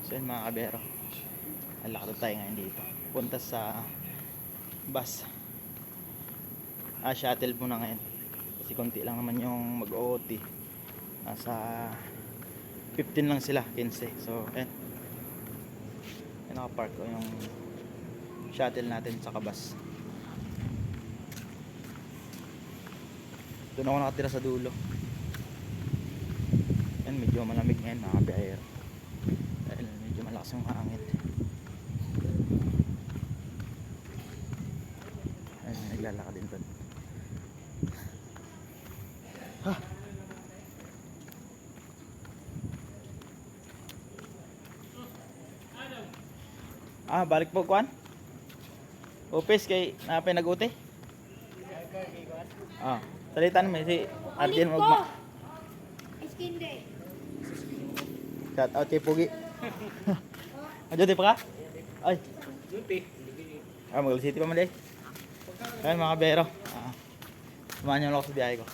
So yun mga kabero, lakad tayo ngayon dito punta sa bus. Shuttle muna ngayon kasi konti lang naman yung mag-OT, nasa 15 lang sila, 15. So yun, nakapark ko yung shuttle natin sa bus. Doon ako nakatira sa dulo. Yan, medyo malamig ngayon mga kabero dahil medyo malakas yung hangin. Ayun, naglalakad din doon. Balik po kuan. Upis kay napay nag-uti. Salitan mo si Arjen Magma. Skin day. Shout out kay Pugi. Ajuti pa ka? Ay. Duty. Mag-City pa man day. Ayun mga kabero. Samahan niyo lang ako sa biyahe ko.